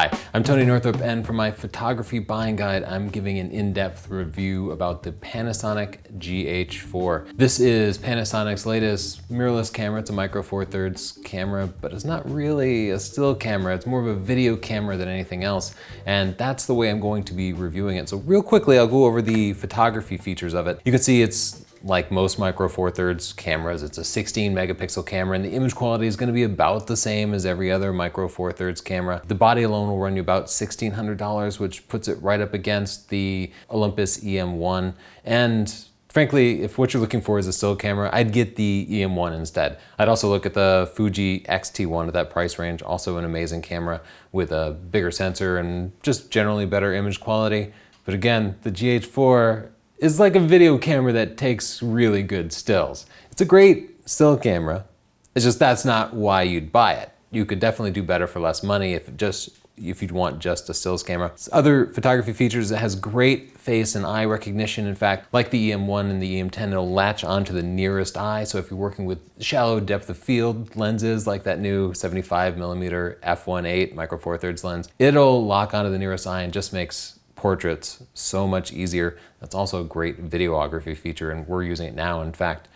Hi, I'm Tony Northrup, and for my photography buying guide, I'm giving an in-depth review about the Panasonic GH4. This is Panasonic's latest mirrorless camera. It's a micro four thirds camera, but it's not really a still camera. It's more of a video camera than anything else, and that's the way I'm going to be reviewing it. So real quickly, I'll go over the photography features of it. You can see it's like most micro four thirds cameras. It's a 16 megapixel camera, and the image quality is going to be about the same as every other micro four thirds camera. The body alone will run you about $1,600, which puts it right up against the Olympus EM1. And frankly, if what you're looking for is a still camera, I'd get the EM1 instead. I'd also look at the Fuji X-T1 at that price range, also an amazing camera with a bigger sensor and just generally better image quality. But again, the GH4 is like a video camera that takes really good stills. It's a great still camera. It's just that's not why you'd buy it. You could definitely do better for less money if you'd want just a stills camera. Other photography features, it has great face and eye recognition. In fact, like the EM1 and the EM10, it'll latch onto the nearest eye. So if you're working with shallow depth of field lenses, like that new 75mm f1.8 micro four thirds lens, it'll lock onto the nearest eye and just makes portraits so much easier. That's also a great videography feature, and we're using it now. In fact,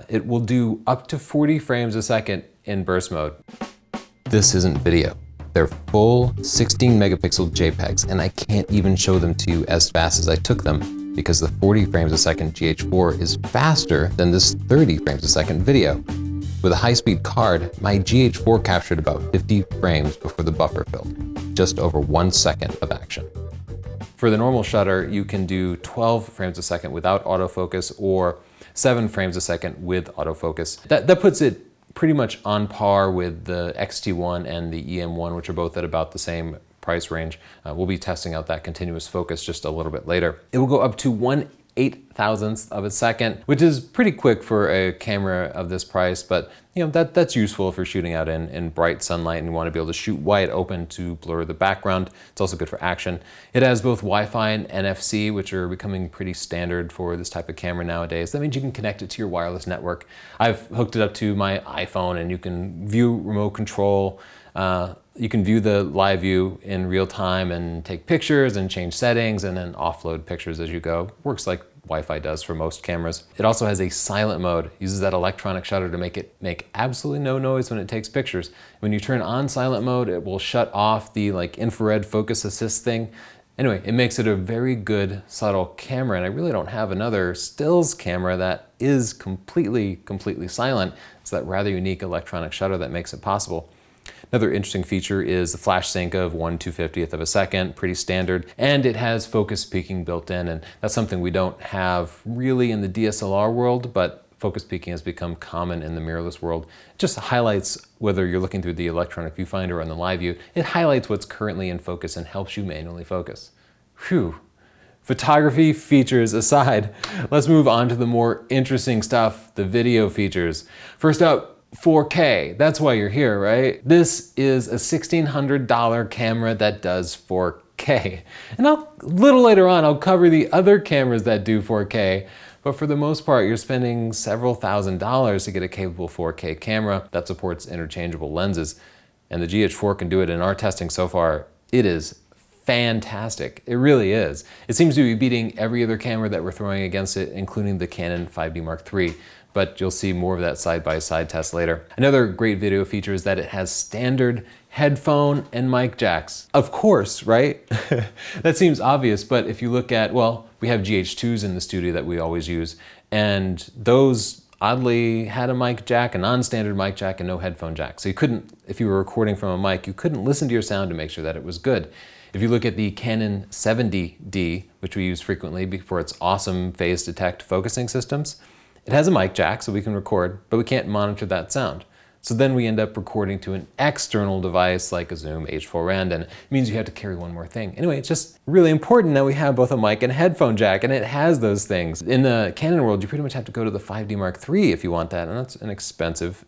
it will do up to 40 frames a second in burst mode. This isn't video. They're full 16 megapixel JPEGs, and I can't even show them to you as fast as I took them because the 40 frames a second GH4 is faster than this 30 frames a second video. With a high-speed card, my GH4 captured about 50 frames before the buffer filled, just over 1 second of action. For the normal shutter, you can do 12 frames a second without autofocus or 7 frames a second with autofocus. That puts it pretty much on par with the X-T1 and the EM1, which are both at about the same price range. We'll be testing out that continuous focus just a little bit later. It will go up to 1/8,000th of a second, which is pretty quick for a camera of this price, but you know that's useful if you're shooting out in bright sunlight and you want to be able to shoot wide open to blur the background. It's also good for action. It has both Wi-Fi and NFC, which are becoming pretty standard for this type of camera nowadays. That means you can connect it to your wireless network. I've hooked it up to my iPhone, and you can view remote control. You can view the live view in real time and take pictures and change settings and then offload pictures as you go. Works like Wi-Fi does for most cameras. It also has a silent mode, uses that electronic shutter to make it make absolutely no noise when it takes pictures. When you turn on silent mode, it will shut off the infrared focus assist thing. Anyway, it makes it a very good subtle camera, and I really don't have another stills camera that is completely silent. It's that rather unique electronic shutter that makes it possible. Another interesting feature is the flash sync of 1/250th of a second, pretty standard, and it has focus peaking built in, and that's something we don't have really in the DSLR world, but focus peaking has become common in the mirrorless world. It just highlights, whether you're looking through the electronic viewfinder or on the live view, it highlights what's currently in focus and helps you manually focus. Phew. Photography features aside, let's move on to the more interesting stuff, the video features. First up, 4K, that's why you're here, right? This is a $1,600 camera that does 4K. And a little later on, I'll cover the other cameras that do 4K, but for the most part, you're spending several $1,000s to get a capable 4K camera that supports interchangeable lenses. And the GH4 can do it. In our testing so far, it is fantastic. It really is. It seems to be beating every other camera that we're throwing against it, including the Canon 5D Mark III. But you'll see more of that side-by-side test later. Another great video feature is that it has standard headphone and mic jacks. Of course, right? That seems obvious, but if you look at, well, we have GH2s in the studio that we always use, and those oddly had a mic jack, a non-standard mic jack, and no headphone jack. So you couldn't, if you were recording from a mic, you couldn't listen to your sound to make sure that it was good. If you look at the Canon 70D, which we use frequently for its awesome phase detect focusing systems, it has a mic jack so we can record, but we can't monitor that sound. So then we end up recording to an external device like a Zoom H4n, and it means you have to carry one more thing. Anyway, it's just really important that we have both a mic and a headphone jack, and it has those things. In the Canon world, you pretty much have to go to the 5D Mark III if you want that, and that's an expensive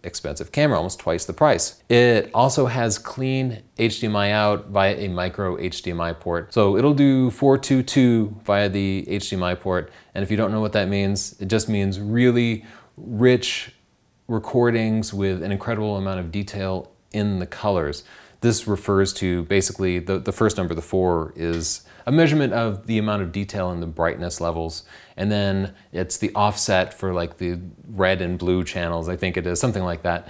camera, almost twice the price. It also has clean HDMI out via a micro HDMI port. So it'll do 422 via the HDMI port, and if you don't know what that means, it just means really rich recordings with an incredible amount of detail in the colors. The This refers to basically the first number, the 4, is a measurement of the amount of detail in the brightness levels. And then it's the offset for like the red and blue channels, I think it is, something like that.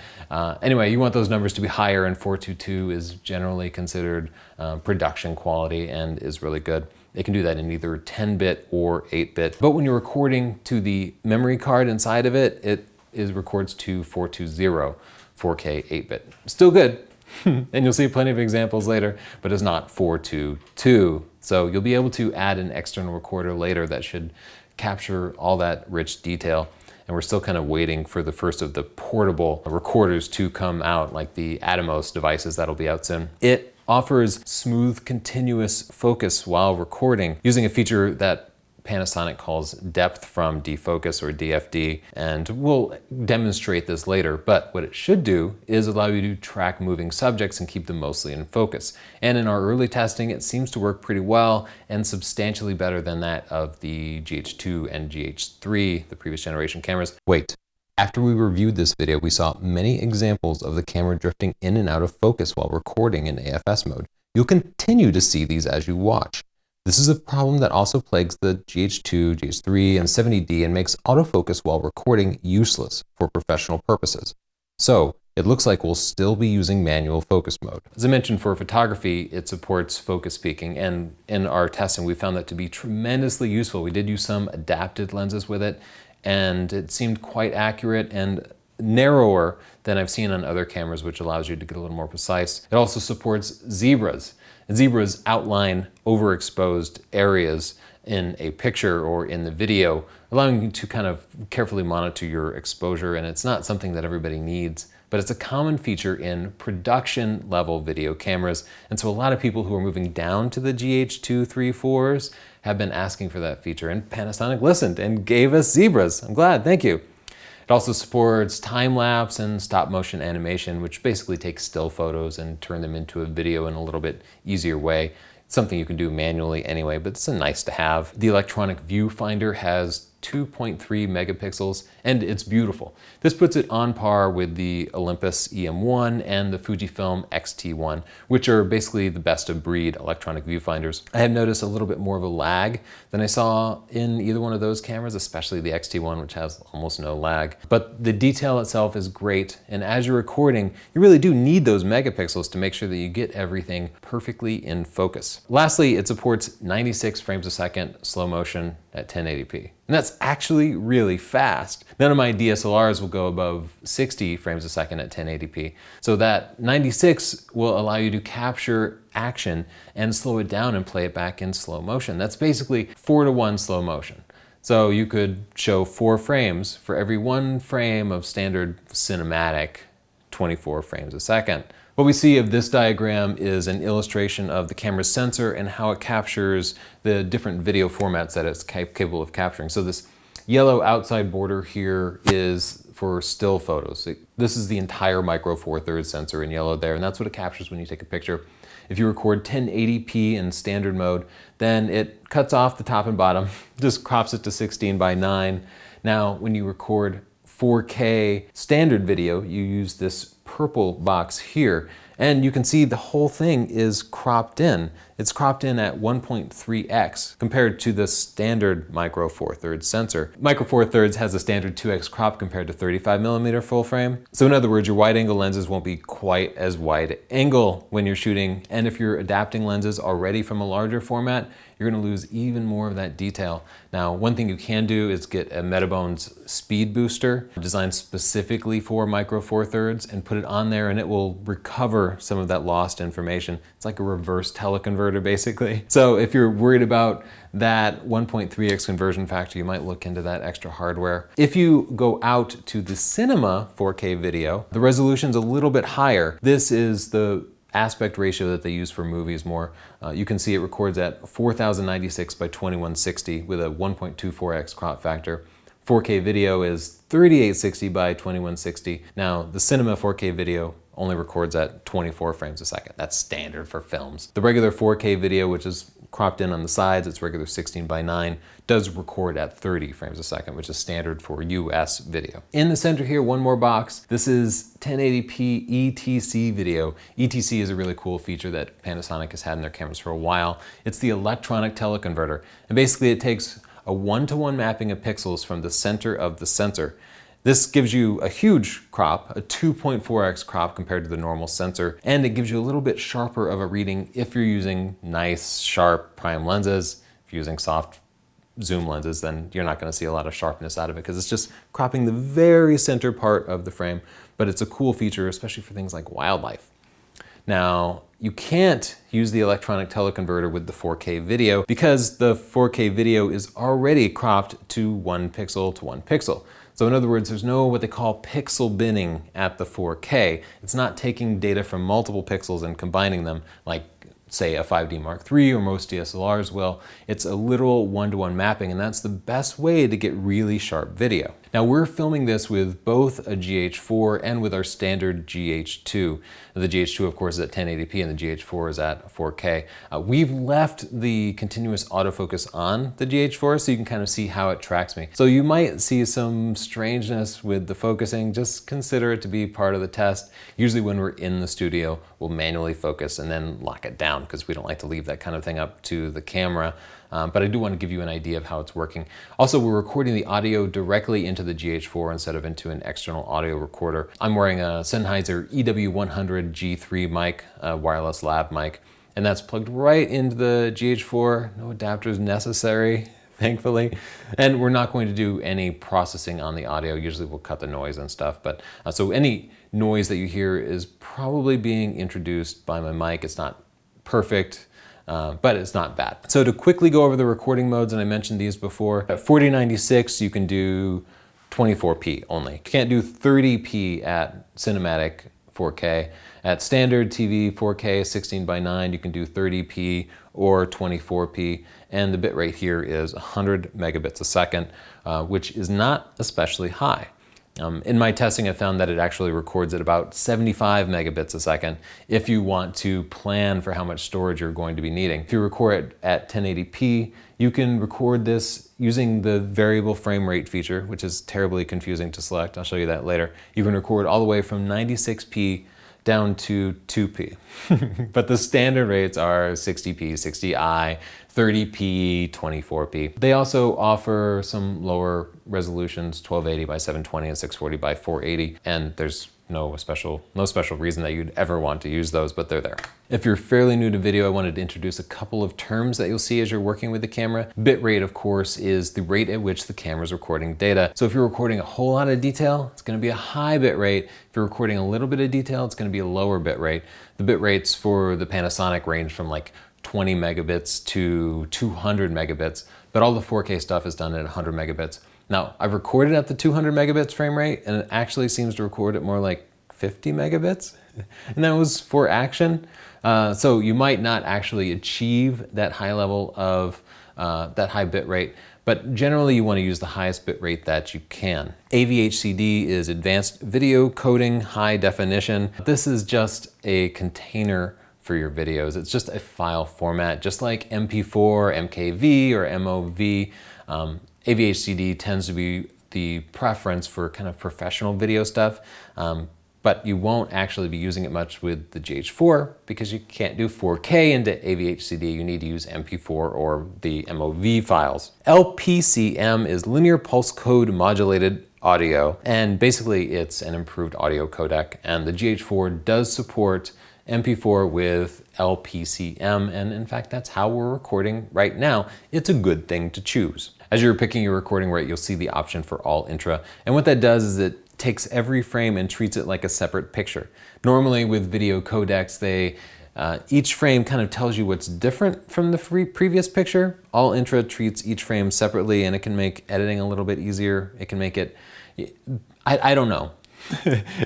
Anyway, you want those numbers to be higher, and 422 is generally considered production quality and is really good. It can do that in either 10-bit or 8-bit. But when you're recording to the memory card inside of it, it records to 420, 4K 8-bit. Still good. And you'll see plenty of examples later, but it's not 422. So you'll be able to add an external recorder later that should capture all that rich detail. And we're still kind of waiting for the first of the portable recorders to come out, like the Atomos devices that'll be out soon. It offers smooth, continuous focus while recording using a feature that Panasonic calls depth from defocus, or DFD, and we'll demonstrate this later, but what it should do is allow you to track moving subjects and keep them mostly in focus. And in our early testing, it seems to work pretty well and substantially better than that of the GH2 and GH3, the previous generation cameras. Wait. After we reviewed this video, we saw many examples of the camera drifting in and out of focus while recording in AFS mode. You'll continue to see these as you watch. This is a problem that also plagues the GH2, GH3, and 70D and makes autofocus while recording useless for professional purposes. So it looks like we'll still be using manual focus mode. As I mentioned, for photography, it supports focus peaking, and in our testing, we found that to be tremendously useful. We did use some adapted lenses with it, and it seemed quite accurate and narrower than I've seen on other cameras, which allows you to get a little more precise. It also supports zebras. Zebras outline overexposed areas in a picture or in the video, allowing you to kind of carefully monitor your exposure, and it's not something that everybody needs, but it's a common feature in production level video cameras, and so a lot of people who are moving down to the GH2, 3, 4s have been asking for that feature, and Panasonic listened and gave us zebras. I'm glad, thank you. It also supports time-lapse and stop-motion animation, which basically takes still photos and turn them into a video in a little bit easier way. It's something you can do manually anyway, but it's a nice to have. The electronic viewfinder has 2.3 megapixels, and it's beautiful. This puts it on par with the Olympus EM1 and the Fujifilm X-T1, which are basically the best of breed electronic viewfinders. I have noticed a little bit more of a lag than I saw in either one of those cameras, especially the X-T1, which has almost no lag. But the detail itself is great, and as you're recording, you really do need those megapixels to make sure that you get everything perfectly in focus. Lastly, it supports 96 frames a second slow motion at 1080p. And that's actually really fast. None of my DSLRs will go above 60 frames a second at 1080p. So that 96 will allow you to capture action and slow it down and play it back in slow motion. That's basically 4:1 slow motion. So you could show 4 frames for every 1 frame of standard cinematic 24 frames a second. What we see of this diagram is an illustration of the camera's sensor and how it captures the different video formats that it's capable of capturing. So this yellow outside border here is for still photos. This is the entire Micro Four Thirds sensor in yellow there, and that's what it captures when you take a picture. If you record 1080p in standard mode, then it cuts off the top and bottom, just crops it to 16:9. Now, when you record 4K standard video, you use this purple box here, and you can see the whole thing is cropped in. It's cropped in at 1.3x compared to the standard Micro Four Thirds sensor. Micro Four Thirds has a standard 2x crop compared to 35mm full frame. So in other words, your wide angle lenses won't be quite as wide angle when you're shooting, and if you're adapting lenses already from a larger format, you're gonna lose even more of that detail. Now, one thing you can do is get a Metabones speed booster designed specifically for Micro Four Thirds and put it on there, and it will recover some of that lost information. It's like a reverse teleconverter, basically. So if you're worried about that 1.3x conversion factor, you might look into that extra hardware. If you go out to the cinema 4K video, the resolution's a little bit higher. This is the aspect ratio that they use for movies more. You can see it records at 4096 by 2160 with a 1.24x crop factor. 4K video is 3860 by 2160. Now, the cinema 4K video only records at 24 frames a second. That's standard for films. The regular 4K video, which is cropped in on the sides. It's regular 16:9, does record at 30 frames a second, which is standard for US video. In the center here, one more box. This is 1080p ETC video. ETC is a really cool feature that Panasonic has had in their cameras for a while. It's the electronic teleconverter. And basically it takes a 1-to-1 mapping of pixels from the center of the sensor. This gives you a huge crop, a 2.4x crop compared to the normal sensor, and it gives you a little bit sharper of a reading if you're using nice, sharp prime lenses. If you're using soft zoom lenses, then you're not going to see a lot of sharpness out of it because it's just cropping the very center part of the frame, but it's a cool feature, especially for things like wildlife. Now, you can't use the electronic teleconverter with the 4K video because the 4K video is already cropped to 1 pixel to 1 pixel. So in other words, there's no what they call pixel binning at the 4K. It's not taking data from multiple pixels and combining them like, say, a 5D Mark III or most DSLRs will. It's a literal 1-to-1 mapping, and that's the best way to get really sharp video. Now, we're filming this with both a GH4 and with our standard GH2. The GH2, of course, is at 1080p and the GH4 is at 4K. We've left the continuous autofocus on the GH4 so you can kind of see how it tracks me. So you might see some strangeness with the focusing. Just consider it to be part of the test. Usually when we're in the studio, we'll manually focus and then lock it down because we don't like to leave that kind of thing up to the camera. But I do want to give you an idea of how it's working. Also, we're recording the audio directly into the GH4 instead of into an external audio recorder. I'm wearing a Sennheiser EW100 G3 mic, a wireless lab mic, and that's plugged right into the GH4. No adapters necessary, thankfully. And we're not going to do any processing on the audio. Usually we'll cut the noise and stuff, but so any noise that you hear is probably being introduced by my mic. It's not perfect, but it's not bad. So to quickly go over the recording modes, and I mentioned these before, at 4096 you can do 24p only. You can't do 30p at cinematic 4K. At standard TV 4K 16:9 you can do 30p or 24p, and the bitrate here is 100 megabits a second, which is not especially high. In my testing, I found that it actually records at about 75 megabits a second if you want to plan for how much storage you're going to be needing. If you record at 1080p, you can record this using the variable frame rate feature, which is terribly confusing to select. I'll show you that later. You can record all the way from 96p down to 2p. But the standard rates are 60p, 60i, 30p, 24p. They also offer some lower resolutions, 1280 by 720 and 640 by 480, and there's no special reason that you'd ever want to use those, but they're there. If you're fairly new to video, I wanted to introduce a couple of terms that you'll see as you're working with the camera. Bitrate, of course, is the rate at which the camera is recording data. So if you're recording a whole lot of detail, it's going to be a high bit rate. If you're recording a little bit of detail, it's going to be a lower bit rate. The bit rates for the Panasonic range from like 20 megabits to 200 megabits, but all the 4K stuff is done at 100 megabits. Now, I've recorded at the 200 megabits frame rate, and it actually seems to record at more like 50 megabits, and that was for action. So you might not actually achieve that high level of that high bit rate, but generally you want to use the highest bit rate that you can. AVHCD is Advanced Video Coding High Definition. This is just a container for your videos. It's just a file format, just like MP4, MKV, or MOV. AVHCD tends to be the preference for kind of professional video stuff, but you won't actually be using it much with the GH4 because you can't do 4K into AVHCD. You need to use MP4 or the MOV files. LPCM is Linear Pulse Code Modulated Audio, and basically it's an improved audio codec, and the GH4 does support MP4 with LPCM, and in fact that's how we're recording right now. It's a good thing to choose. As you're picking your recording rate, you'll see the option for all intra, and what that does is it takes every frame and treats it like a separate picture. Normally with video codecs, each frame kind of tells you what's different from the previous picture. All intra treats each frame separately, and it can make editing a little bit easier. It can make it, I don't know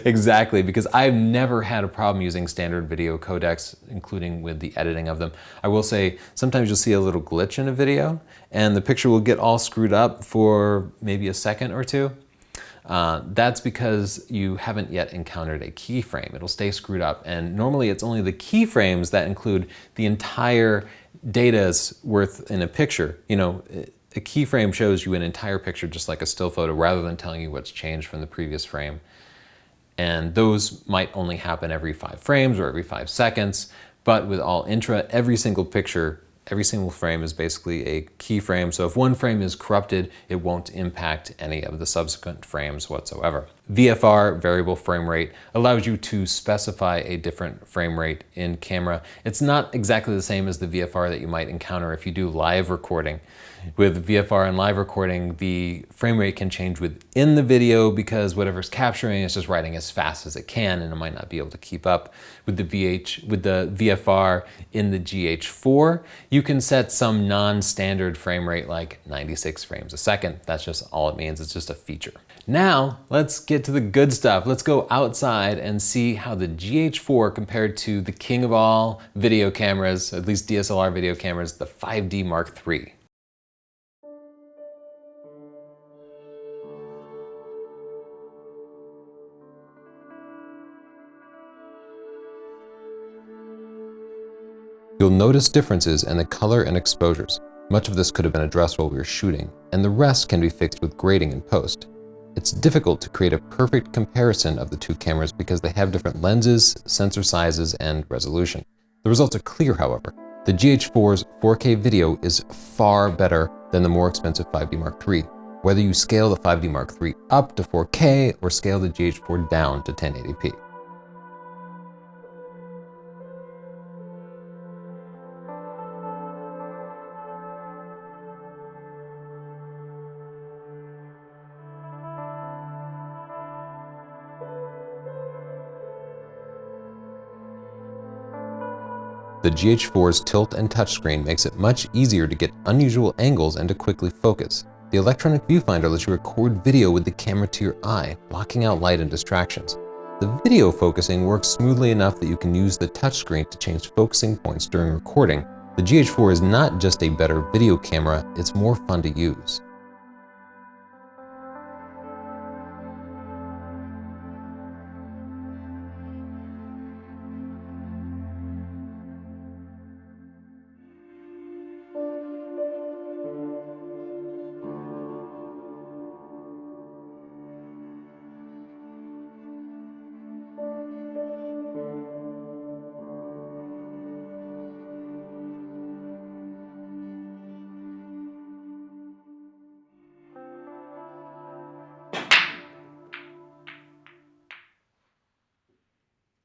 exactly, because I've never had a problem using standard video codecs, including with the editing of them. I will say sometimes you'll see a little glitch in a video and the picture will get all screwed up for maybe a second or two. That's because you haven't yet encountered a keyframe. It'll stay screwed up, and normally it's only the keyframes that include the entire data's worth in a picture. You know, a keyframe shows you an entire picture just like a still photo rather than telling you what's changed from the previous frame. And those might only happen every 5 frames or every 5 seconds, but with all intra, every single picture, every single frame is basically a keyframe. So if one frame is corrupted, it won't impact any of the subsequent frames whatsoever. VFR, variable frame rate, allows you to specify a different frame rate in camera. It's not exactly the same as the VFR that you might encounter if you do live recording. With VFR and live recording, the frame rate can change within the video because whatever's capturing is just writing as fast as it can, and it might not be able to keep up. With the VFR in the GH4, you can set some non-standard frame rate like 96 frames a second. That's just all it means. It's just a feature. Now, let's get to the good stuff. Let's go outside and see how the GH4 compared to the king of all video cameras, at least DSLR video cameras, the 5D Mark III. You'll notice differences in the color and exposures. Much of this could have been addressed while we were shooting, and the rest can be fixed with grading in post. It's difficult to create a perfect comparison of the two cameras because they have different lenses, sensor sizes, and resolution. The results are clear, however. The GH4's 4K video is far better than the more expensive 5D Mark III, whether you scale the 5D Mark III up to 4K or scale the GH4 down to 1080p. The GH4's tilt and touchscreen makes it much easier to get unusual angles and to quickly focus. The electronic viewfinder lets you record video with the camera to your eye, blocking out light and distractions. The video focusing works smoothly enough that you can use the touchscreen to change focusing points during recording. The GH4 is not just a better video camera, it's more fun to use.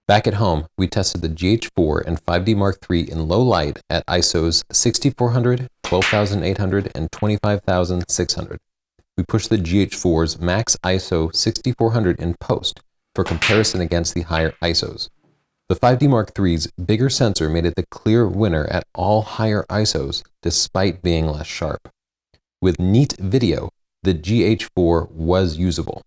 Back at home, we tested the GH4 and 5D Mark III in low light at ISOs 6400, 12800, and 25600. We pushed the GH4's max ISO 6400 in post for comparison against the higher ISOs. The 5D Mark III's bigger sensor made it the clear winner at all higher ISOs despite being less sharp. With neat video, the GH4 was usable.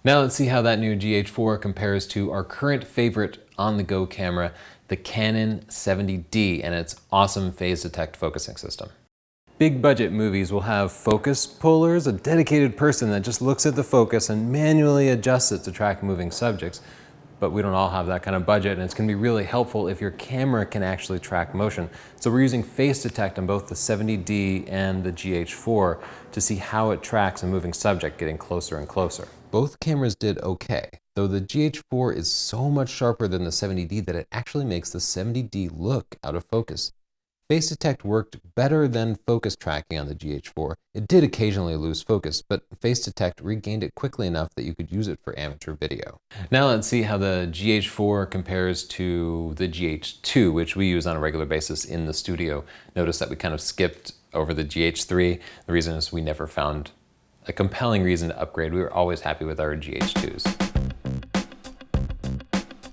Now let's see how that new GH4 compares to our current favorite on-the-go camera, the Canon 70D, and its awesome phase detect focusing system. Big budget movies will have focus pullers, a dedicated person that just looks at the focus and manually adjusts it to track moving subjects. But we don't all have that kind of budget, and it's going to be really helpful if your camera can actually track motion. So we're using face detect on both the 70D and the GH4 to see how it tracks a moving subject getting closer and closer. Both cameras did okay, though the GH4 is so much sharper than the 70D that it actually makes the 70D look out of focus. Face detect worked better than focus tracking on the GH4. It did occasionally lose focus, but face detect regained it quickly enough that you could use it for amateur video. Now let's see how the GH4 compares to the GH2, which we use on a regular basis in the studio. Notice that we kind of skipped over the GH3. The reason is we never found a compelling reason to upgrade. We were always happy with our GH2s.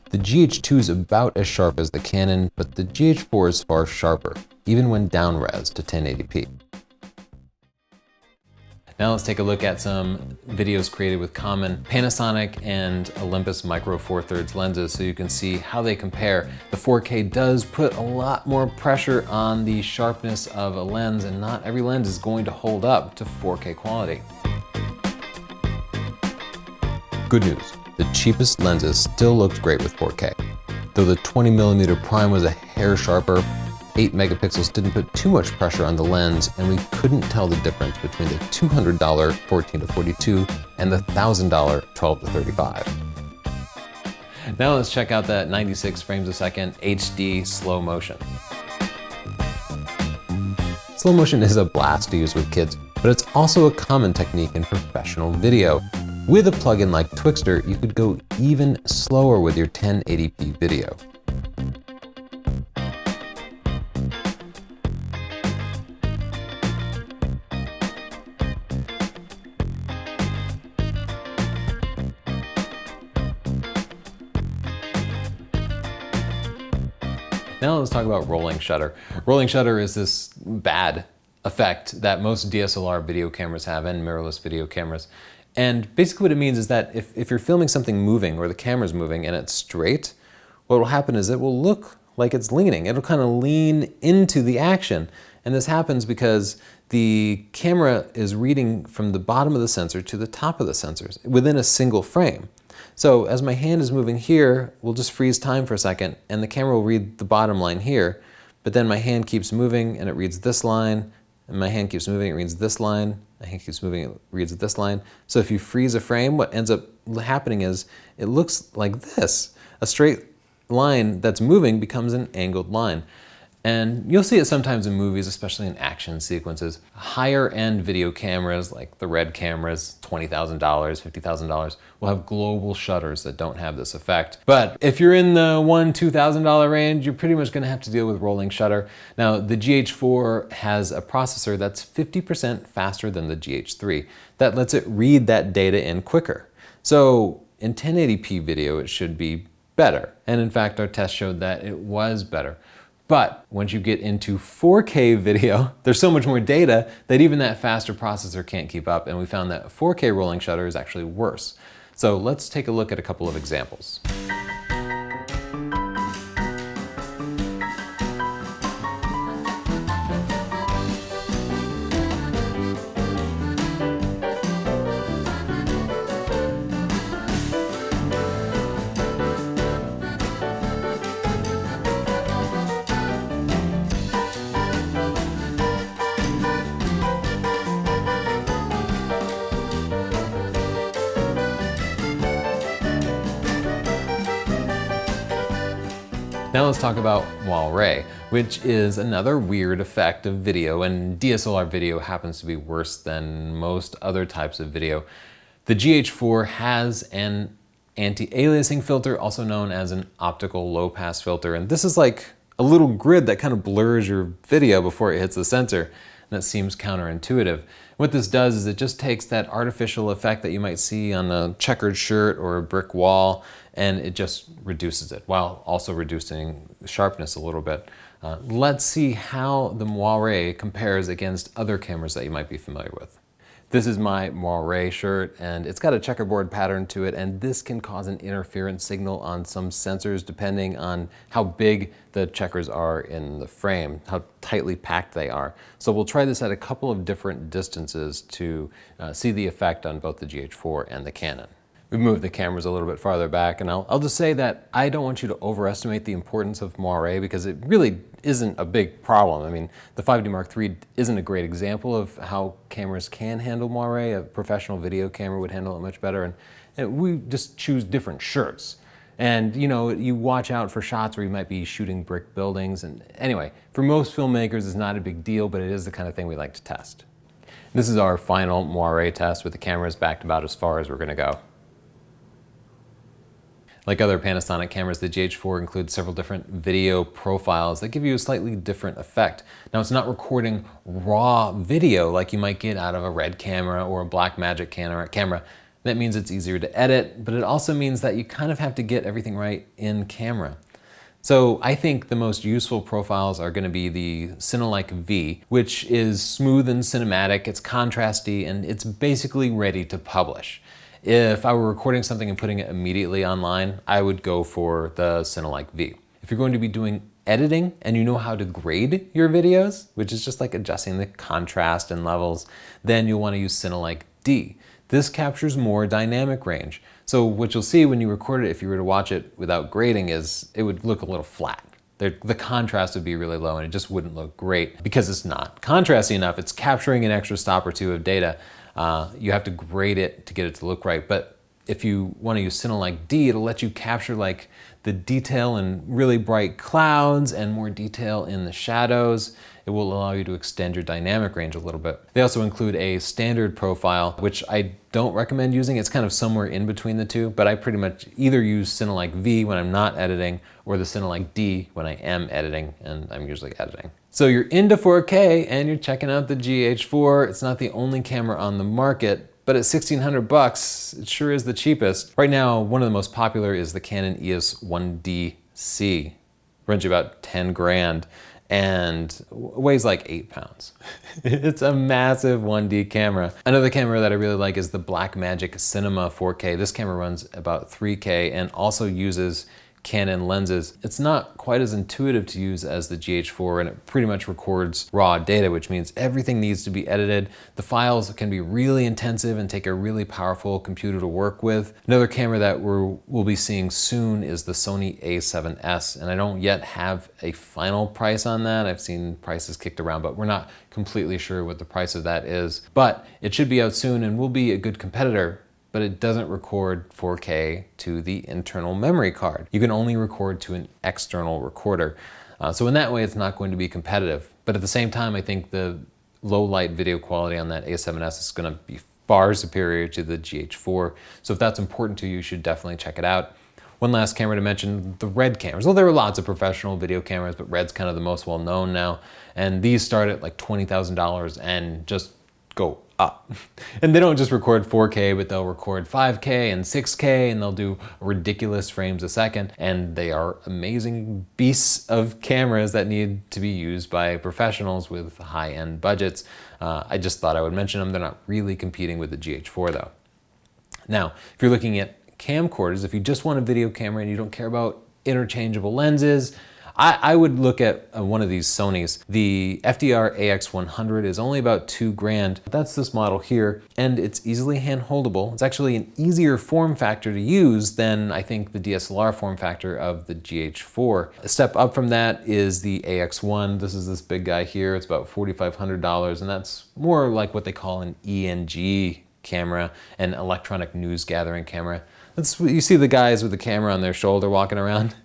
The GH2 is about as sharp as the Canon, but the GH4 is far sharper, even when down-res to 1080p. Now let's take a look at some videos created with common Panasonic and Olympus Micro Four Thirds lenses so you can see how they compare. The 4K does put a lot more pressure on the sharpness of a lens, and not every lens is going to hold up to 4K quality. Good news, the cheapest lenses still looked great with 4K. Though the 20mm prime was a hair sharper, 8 megapixels didn't put too much pressure on the lens, and we couldn't tell the difference between the $200 14 to 42 and the $1,000 12 to 35. Now let's check out that 96 frames a second HD slow motion. Slow motion is a blast to use with kids, but it's also a common technique in professional video. With a plugin like Twixtor, you could go even slower with your 1080p video. Now let's talk about rolling shutter. Rolling shutter is this bad effect that most DSLR video cameras have and mirrorless video cameras. And basically what it means is that if you're filming something moving or the camera's moving and it's straight, what will happen is it will look like it's leaning. It'll kind of lean into the action. And this happens because the camera is reading from the bottom of the sensor to the top of the sensors within a single frame. So as my hand is moving here, we'll just freeze time for a second and the camera will read the bottom line here, but then my hand keeps moving and it reads this line, and my hand keeps moving, it reads this line, my hand keeps moving, it reads this line. So if you freeze a frame, what ends up happening is it looks like this. A straight line that's moving becomes an angled line. And you'll see it sometimes in movies, especially in action sequences. Higher end video cameras, like the Red cameras, $20,000, $50,000, will have global shutters that don't have this effect. But if you're in the $1,000 to $2,000 range, you're pretty much gonna have to deal with rolling shutter. Now, the GH4 has a processor that's 50% faster than the GH3. That lets it read that data in quicker. So in 1080p video, it should be better. And in fact, our test showed that it was better. But once you get into 4K video, there's so much more data that even that faster processor can't keep up, and we found that 4K rolling shutter is actually worse. So let's take a look at a couple of examples. Now let's talk about Moire, which is another weird effect of video, and DSLR video happens to be worse than most other types of video. The GH4 has an anti-aliasing filter, also known as an optical low-pass filter, and this is like a little grid that kind of blurs your video before it hits the sensor, and that seems counterintuitive. What this does is it just takes that artificial effect that you might see on a checkered shirt or a brick wall, and it just reduces it while also reducing sharpness a little bit. Let's see how the Moire compares against other cameras that you might be familiar with. This is my Moire shirt, and it's got a checkerboard pattern to it, and this can cause an interference signal on some sensors depending on how big the checkers are in the frame, how tightly packed they are. So we'll try this at a couple of different distances to see the effect on both the GH4 and the Canon. We've moved the cameras a little bit farther back, and I'll just say that I don't want you to overestimate the importance of Moire because it really isn't a big problem. I mean, the 5D Mark III isn't a great example of how cameras can handle Moire. A professional video camera would handle it much better, and we just choose different shirts. And you know, you watch out for shots where you might be shooting brick buildings, and anyway, for most filmmakers it's not a big deal, but it is the kind of thing we like to test. This is our final Moire test with the cameras backed about as far as we're gonna go. Like other Panasonic cameras, the GH4 includes several different video profiles that give you a slightly different effect. Now, it's not recording raw video like you might get out of a Red camera or a Blackmagic camera. That means it's easier to edit, but it also means that you kind of have to get everything right in camera. So I think the most useful profiles are going to be the Cinelike V, which is smooth and cinematic, it's contrasty, and it's basically ready to publish. If I were recording something and putting it immediately online, I would go for the Cinelike V. If you're going to be doing editing and you know how to grade your videos, which is just like adjusting the contrast and levels, then you'll want to use Cinelike D. This captures more dynamic range. So what you'll see when you record it, if you were to watch it without grading, is it would look a little flat. The contrast would be really low and it just wouldn't look great because it's not contrasty enough. It's capturing an extra stop or two of data. You have to grade it to get it to look right. But if you want to use Cinelike D, it'll let you capture like the detail in really bright clouds and more detail in the shadows. It will allow you to extend your dynamic range a little bit. They also include a standard profile, which I don't recommend using. It's kind of somewhere in between the two, but I pretty much either use Cinelike V when I'm not editing or the Cinelike D when I am editing, and I'm usually editing. So you're into 4K and you're checking out the GH4. It's not the only camera on the market, but at $1,600, it sure is the cheapest. Right now, one of the most popular is the Canon EOS 1DC. Runs you about 10 grand and weighs like 8 pounds. It's a massive 1D camera. Another camera that I really like is the Blackmagic Cinema 4K. This camera runs about 3K and also uses Canon lenses. It's not quite as intuitive to use as the GH4, and it pretty much records raw data, which means everything needs to be edited. The files can be really intensive and take a really powerful computer to work with. Another camera that we'll be seeing soon is the Sony a7S, and I don't yet have a final price on that. I've seen prices kicked around, but we're not completely sure what the price of that is. But it should be out soon and will be a good competitor, but it doesn't record 4K to the internal memory card. You can only record to an external recorder. So in that way, it's not going to be competitive. But at the same time, I think the low light video quality on that A7S is gonna be far superior to the GH4. So if that's important to you, you should definitely check it out. One last camera to mention, the Red cameras. Well, there are lots of professional video cameras, but Red's kind of the most well-known now. And these start at like $20,000 and just go up. And they don't just record 4K, but they'll record 5K and 6K, and they'll do ridiculous frames a second. And they are amazing beasts of cameras that need to be used by professionals with high-end budgets. I just thought I would mention them. They're not really competing with the GH4 though. Now, if you're looking at camcorders, if you just want a video camera and you don't care about interchangeable lenses, I would look at one of these Sonys. The FDR AX100 is only about 2 grand. That's this model here, and it's easily hand-holdable. It's actually an easier form factor to use than I think the DSLR form factor of the GH4. A step up from that is the AX1. This is this big guy here. It's about $4,500, and that's more like what they call an ENG camera, an electronic news gathering camera. That's what you see the guys with the camera on their shoulder walking around.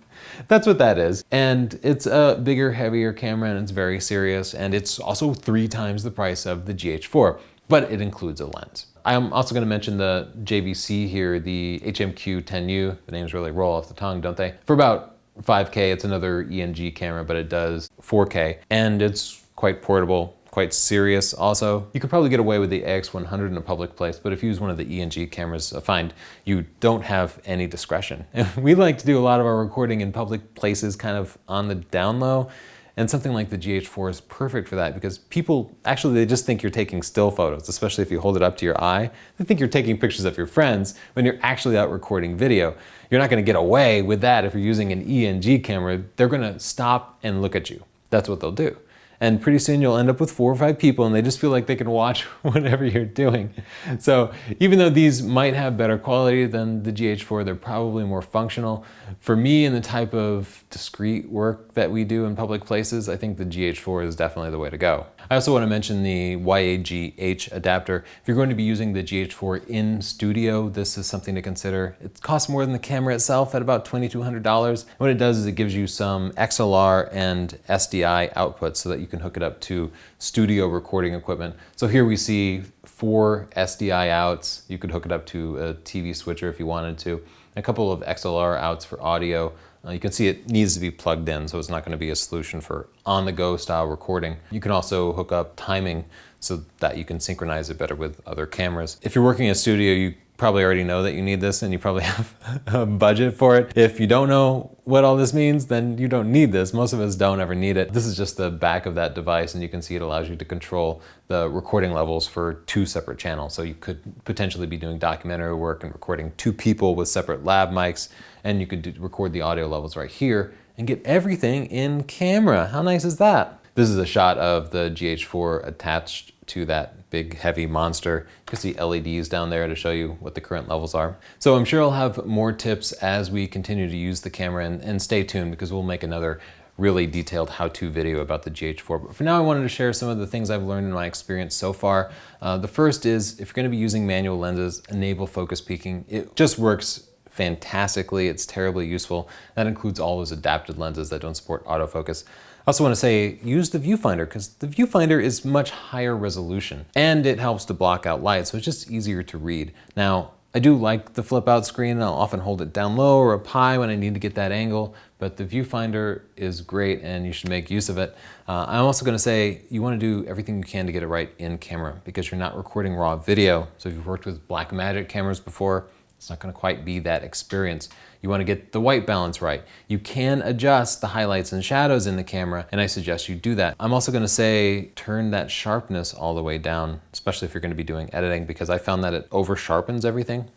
That's what that is. And it's a bigger, heavier camera, and it's very serious. And it's also 3 times the price of the GH4, but it includes a lens. I'm also gonna mention the JVC here, the HMQ-10U. The names really roll off the tongue, don't they? For about 5K, it's another ENG camera, but it does 4K. And it's quite portable, quite serious also. You could probably get away with the AX100 in a public place, but if you use one of the ENG cameras, find you don't have any discretion. We like to do a lot of our recording in public places kind of on the down low, and something like the GH4 is perfect for that because people, actually they just think you're taking still photos, especially if you hold it up to your eye. They think you're taking pictures of your friends when you're actually out recording video. You're not gonna get away with that if you're using an ENG camera. They're gonna stop and look at you. That's what they'll do. And pretty soon you'll end up with 4 or 5 people and they just feel like they can watch whatever you're doing. So even though these might have better quality than the GH4, they're probably more functional. For me and the type of discrete work that we do in public places, I think the GH4 is definitely the way to go. I also want to mention the YAGH adapter. If you're going to be using the GH4 in studio, this is something to consider. It costs more than the camera itself at about $2,200. What it does is it gives you some XLR and SDI outputs so that you can hook it up to studio recording equipment. So here we see 4 SDI outs. You could hook it up to a TV switcher if you wanted to. A couple of XLR outs for audio. You can see it needs to be plugged in, so it's not going to be a solution for on-the-go style recording. You can also hook up timing so that you can synchronize it better with other cameras. If you're working in a studio, you probably already know that you need this and you probably have a budget for it. If you don't know what all this means, then you don't need this. Most of us don't ever need it. This is just the back of that device, and you can see it allows you to control the recording levels for 2 separate channels. So you could potentially be doing documentary work and recording 2 people with separate lab mics, and you could record the audio levels right here and get everything in camera. How nice is that? This is a shot of the GH4 attached to that big heavy monster. You can see LEDs down there to show you what the current levels are. So I'm sure I'll have more tips as we continue to use the camera, and stay tuned because we'll make another really detailed how-to video about the GH4. But for now, I wanted to share some of the things I've learned in my experience so far. The first is, if you're gonna be using manual lenses, enable focus peaking. It just works fantastically. It's terribly useful. That includes all those adapted lenses that don't support autofocus. I also want to say, use the viewfinder, because the viewfinder is much higher resolution and it helps to block out light, so it's just easier to read. Now, I do like the flip out screen, and I'll often hold it down low or up high when I need to get that angle, but the viewfinder is great and you should make use of it. I'm also going to say, you want to do everything you can to get it right in camera, because you're not recording raw video. So if you've worked with Blackmagic cameras before, it's not going to quite be that experience. You want to get the white balance right. You can adjust the highlights and shadows in the camera, and I suggest you do that. I'm also going to say, turn that sharpness all the way down, especially if you're going to be doing editing, because I found that it over sharpens everything.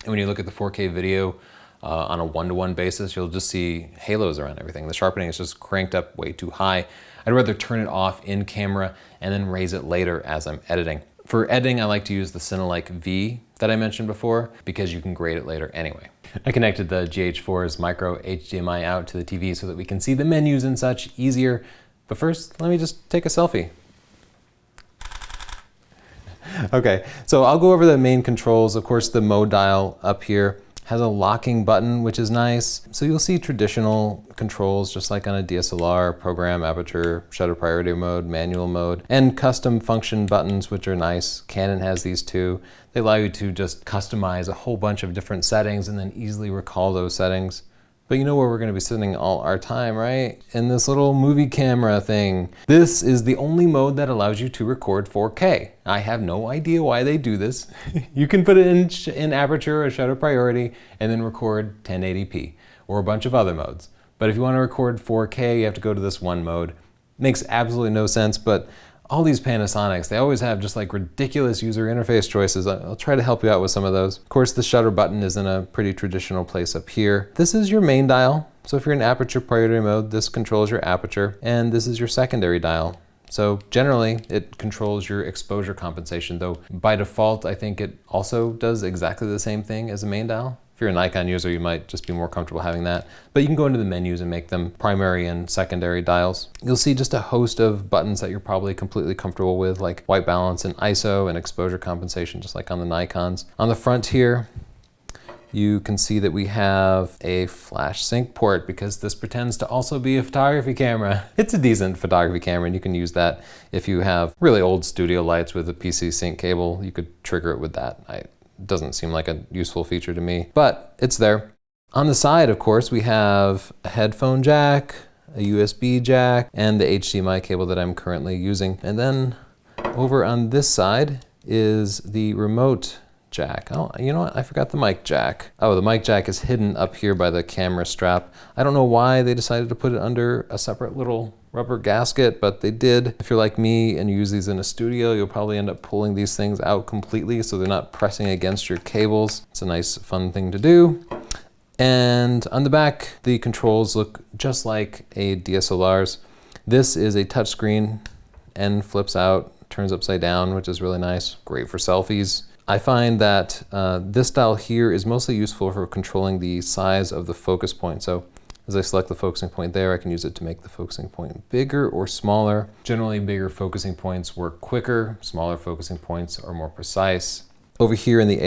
And when you look at the 4K video on a 1-to-1 basis, you'll just see halos around everything. The sharpening is just cranked up way too high. I'd rather turn it off in camera and then raise it later as I'm editing. For editing, I like to use the Cinelike V that I mentioned before, because you can grade it later anyway. I connected the GH4's micro HDMI out to the TV so that we can see the menus and such easier. But first, let me just take a selfie. Okay, so I'll go over the main controls. Of course, the mode dial up here has a locking button, which is nice. So you'll see traditional controls, just like on a DSLR, program, aperture, shutter priority mode, manual mode, and custom function buttons, which are nice. Canon has these too. They allow you to just customize a whole bunch of different settings and then easily recall those settings. But you know where we're going to be spending all our time, right? In this little movie camera thing. This is the only mode that allows you to record 4K. I have no idea why they do this. You can put it in aperture or shutter priority and then record 1080p or a bunch of other modes. But if you want to record 4K, you have to go to this one mode. Makes absolutely no sense, but all these Panasonics, they always have just like ridiculous user interface choices. I'll try to help you out with some of those. Of course, the shutter button is in a pretty traditional place up here. This is your main dial. So if you're in aperture priority mode, this controls your aperture, and this is your secondary dial. So generally, it controls your exposure compensation, though by default, I think it also does exactly the same thing as a main dial. If you're a Nikon user, you might just be more comfortable having that. But you can go into the menus and make them primary and secondary dials. You'll see just a host of buttons that you're probably completely comfortable with, like white balance and ISO and exposure compensation, just like on the Nikons. On the front here, you can see that we have a flash sync port, because this pretends to also be a photography camera. It's a decent photography camera, and you can use that if you have really old studio lights with a PC sync cable. You could trigger it with that. It doesn't seem like a useful feature to me, but it's there. On the side, of course, we have a headphone jack, a USB jack, and the HDMI cable that I'm currently using. And then over on this side is the remote jack. Oh, you know what? I forgot the mic jack. Oh, the mic jack is hidden up here by the camera strap. I don't know why they decided to put it under a separate little rubber gasket, but they did. If you're like me and you use these in a studio, you'll probably end up pulling these things out completely so they're not pressing against your cables. It's a nice, fun thing to do. And on the back, the controls look just like a DSLR's. This is a touchscreen and flips out, turns upside down, which is really nice. Great for selfies. I find that this dial here is mostly useful for controlling the size of the focus point. So as I select the focusing point there, I can use it to make the focusing point bigger or smaller. Generally, bigger focusing points work quicker. Smaller focusing points are more precise. Over here in the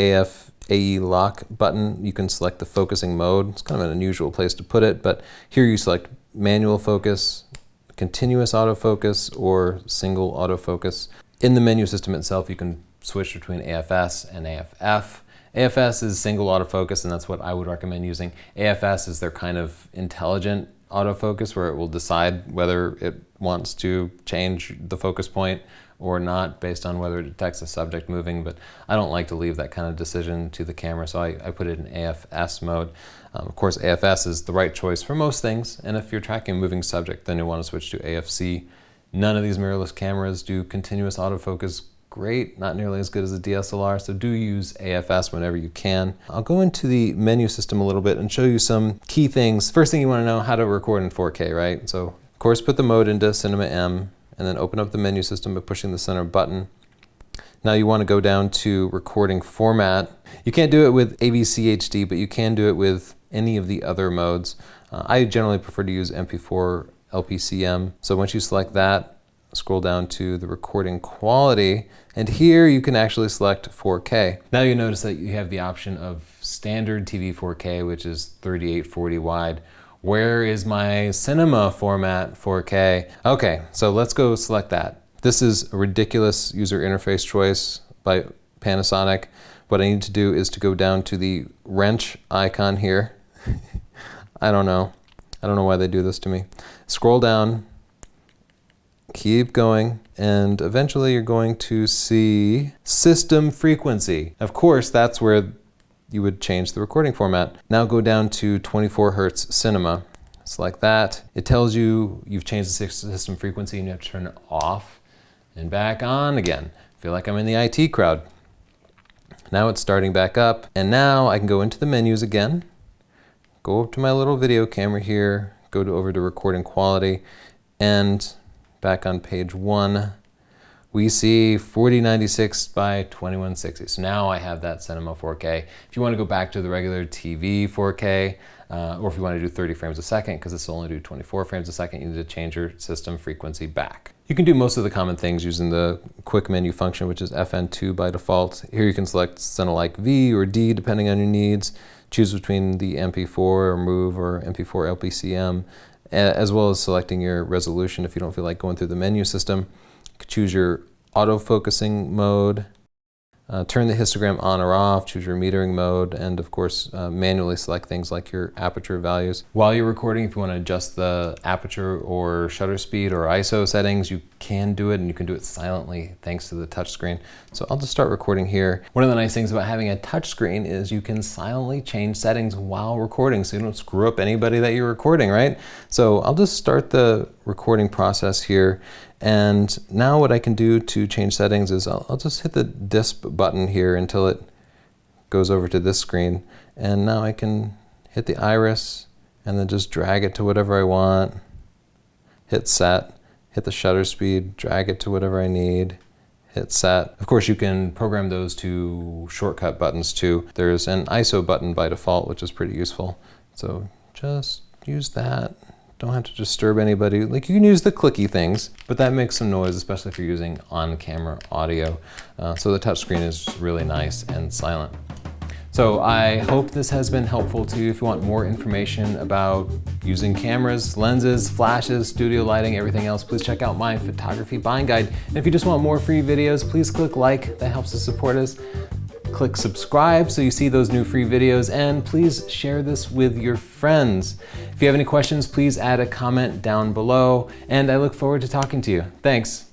AE lock button, you can select the focusing mode. It's kind of an unusual place to put it, but here you select manual focus, continuous autofocus, or single autofocus. In the menu system itself, you can switch between AFS and AFF. AFS is single autofocus, and that's what I would recommend using. AFS is their kind of intelligent autofocus, where it will decide whether it wants to change the focus point or not based on whether it detects a subject moving, but I don't like to leave that kind of decision to the camera, so I put it in AFS mode. Of course, AFS is the right choice for most things, and if you're tracking a moving subject, then you'll want to switch to AFC. None of these mirrorless cameras do continuous autofocus. Great, not nearly as good as a DSLR, so do use AFS whenever you can. I'll go into the menu system a little bit and show you some key things. First thing you want to know, how to record in 4K, right? So, of course, put the mode into Cinema M, and then open up the menu system by pushing the center button. Now you want to go down to recording format. You can't do it with AVC HD, but you can do it with any of the other modes. I generally prefer to use MP4 LPCM. So once you select that, scroll down to the recording quality, and here you can actually select 4K. Now you notice that you have the option of standard TV 4K, which is 3840 wide. Where is my cinema format 4K? Okay, so let's go select that. This is a ridiculous user interface choice by Panasonic. What I need to do is to go down to the wrench icon here. I don't know why they do this to me. Scroll down, keep going, and eventually you're going to see system frequency. Of course, that's where you would change the recording format. Now go down to 24 Hertz cinema. Select that. It tells you you've changed the system frequency and you have to turn it off and back on again. I feel like I'm in the IT crowd. Now it's starting back up, and now I can go into the menus again, go up to my little video camera here, go over to recording quality, and back on page 1, we see 4096 by 2160. So now I have that cinema 4K. If you want to go back to the regular TV 4K, or if you want to do 30 frames a second, because this will only do 24 frames a second, you need to change your system frequency back. You can do most of the common things using the quick menu function, which is FN2 by default. Here you can select Cinelike V or D depending on your needs. Choose between the MP4 or MOV or MP4 LPCM, as well as selecting your resolution if you don't feel like going through the menu system. You can choose your auto-focusing mode, turn the histogram on or off, choose your metering mode, and of course manually select things like your aperture values. While you're recording, if you want to adjust the aperture or shutter speed or ISO settings, you can do it, and you can do it silently thanks to the touchscreen. So I'll just start recording here. One of the nice things about having a touchscreen is you can silently change settings while recording, so you don't screw up anybody that you're recording, right? So I'll just start the recording process here. And now what I can do to change settings is I'll just hit the disp button here until it goes over to this screen. And now I can hit the iris and then just drag it to whatever I want. Hit set, hit the shutter speed, drag it to whatever I need, hit set. Of course, you can program those to shortcut buttons too. There's an ISO button by default, which is pretty useful. So just use that. Don't have to disturb anybody. Like, you can use the clicky things, but that makes some noise, especially if you're using on-camera audio. So the touchscreen is really nice and silent. So I hope this has been helpful to you. If you want more information about using cameras, lenses, flashes, studio lighting, everything else, please check out my photography buying guide. And if you just want more free videos, please click like. That helps to support us. Click subscribe so you see those new free videos, and please share this with your friends. If you have any questions, please add a comment down below, and I look forward to talking to you. Thanks.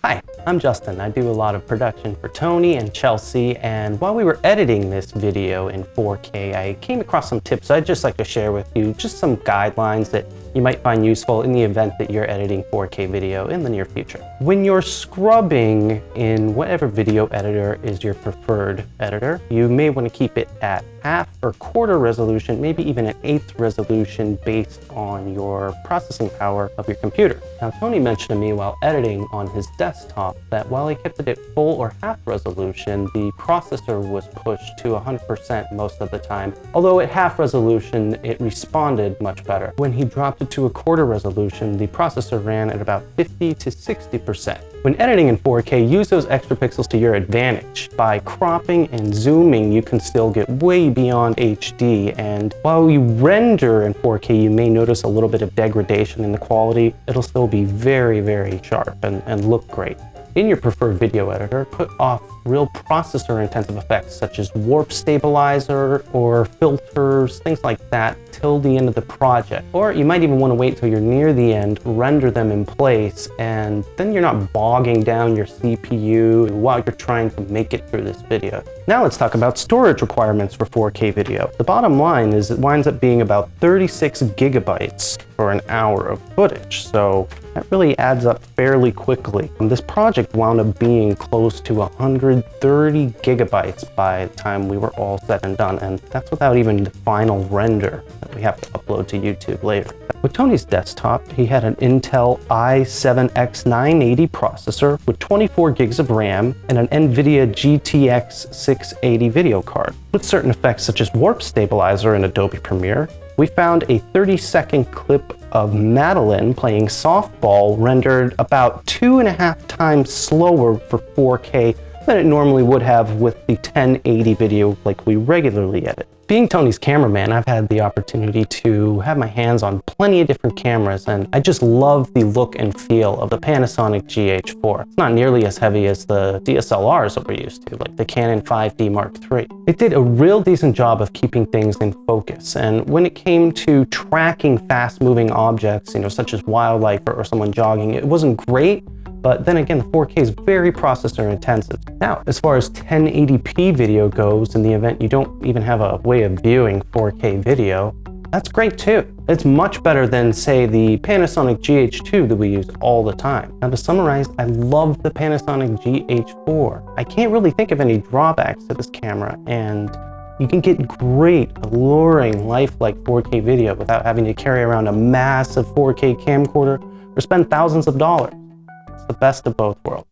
Hi, I'm Justin. I do a lot of production for Tony and Chelsea, and while we were editing this video in 4K, I came across some tips I'd just like to share with you, just some guidelines that you might find useful in the event that you're editing 4K video in the near future. When you're scrubbing in whatever video editor is your preferred editor, you may want to keep it at half or quarter resolution, maybe even an eighth resolution based on your processing power of your computer. Now, Tony mentioned to me while editing on his desktop that while he kept it at full or half resolution, the processor was pushed to 100% most of the time. Although at half resolution, it responded much better. When he dropped it to a quarter resolution, the processor ran at about 50 to 60%. When editing in 4K, use those extra pixels to your advantage. By cropping and zooming, you can still get way beyond HD, and while you render in 4K, you may notice a little bit of degradation in the quality. It'll still be very, very sharp and look great. In your preferred video editor, put off real processor-intensive effects such as warp stabilizer or filters, things like that. until the end of the project. Or you might even want to wait till you're near the end, render them in place, and then you're not bogging down your CPU while you're trying to make it through this video. Now let's talk about storage requirements for 4K video. The bottom line is it winds up being about 36 gigabytes for an hour of footage, so that really adds up fairly quickly. And this project wound up being close to 130 gigabytes by the time we were all said and done, and that's without even the final render that we have to upload to YouTube later. With Tony's desktop, he had an Intel i7-X980 processor with 24 gigs of RAM and an NVIDIA GTX 680 video card. With certain effects such as warp stabilizer in Adobe Premiere, we found a 30-second clip of Madeline playing softball rendered about 2.5 times slower for 4K than it normally would have with the 1080 video like we regularly edit. Being Tony's cameraman, I've had the opportunity to have my hands on plenty of different cameras, and I just love the look and feel of the Panasonic GH4. It's not nearly as heavy as the DSLRs that we're used to, like the Canon 5D Mark III. It did a real decent job of keeping things in focus, and when it came to tracking fast-moving objects, such as wildlife or someone jogging, it wasn't great. But then again, the 4K is very processor intensive. Now, as far as 1080p video goes, in the event you don't even have a way of viewing 4K video, that's great too. It's much better than, say, the Panasonic GH2 that we use all the time. Now, to summarize, I love the Panasonic GH4. I can't really think of any drawbacks to this camera, and you can get great, alluring, lifelike 4K video without having to carry around a massive 4K camcorder or spend thousands of dollars. The best of both worlds.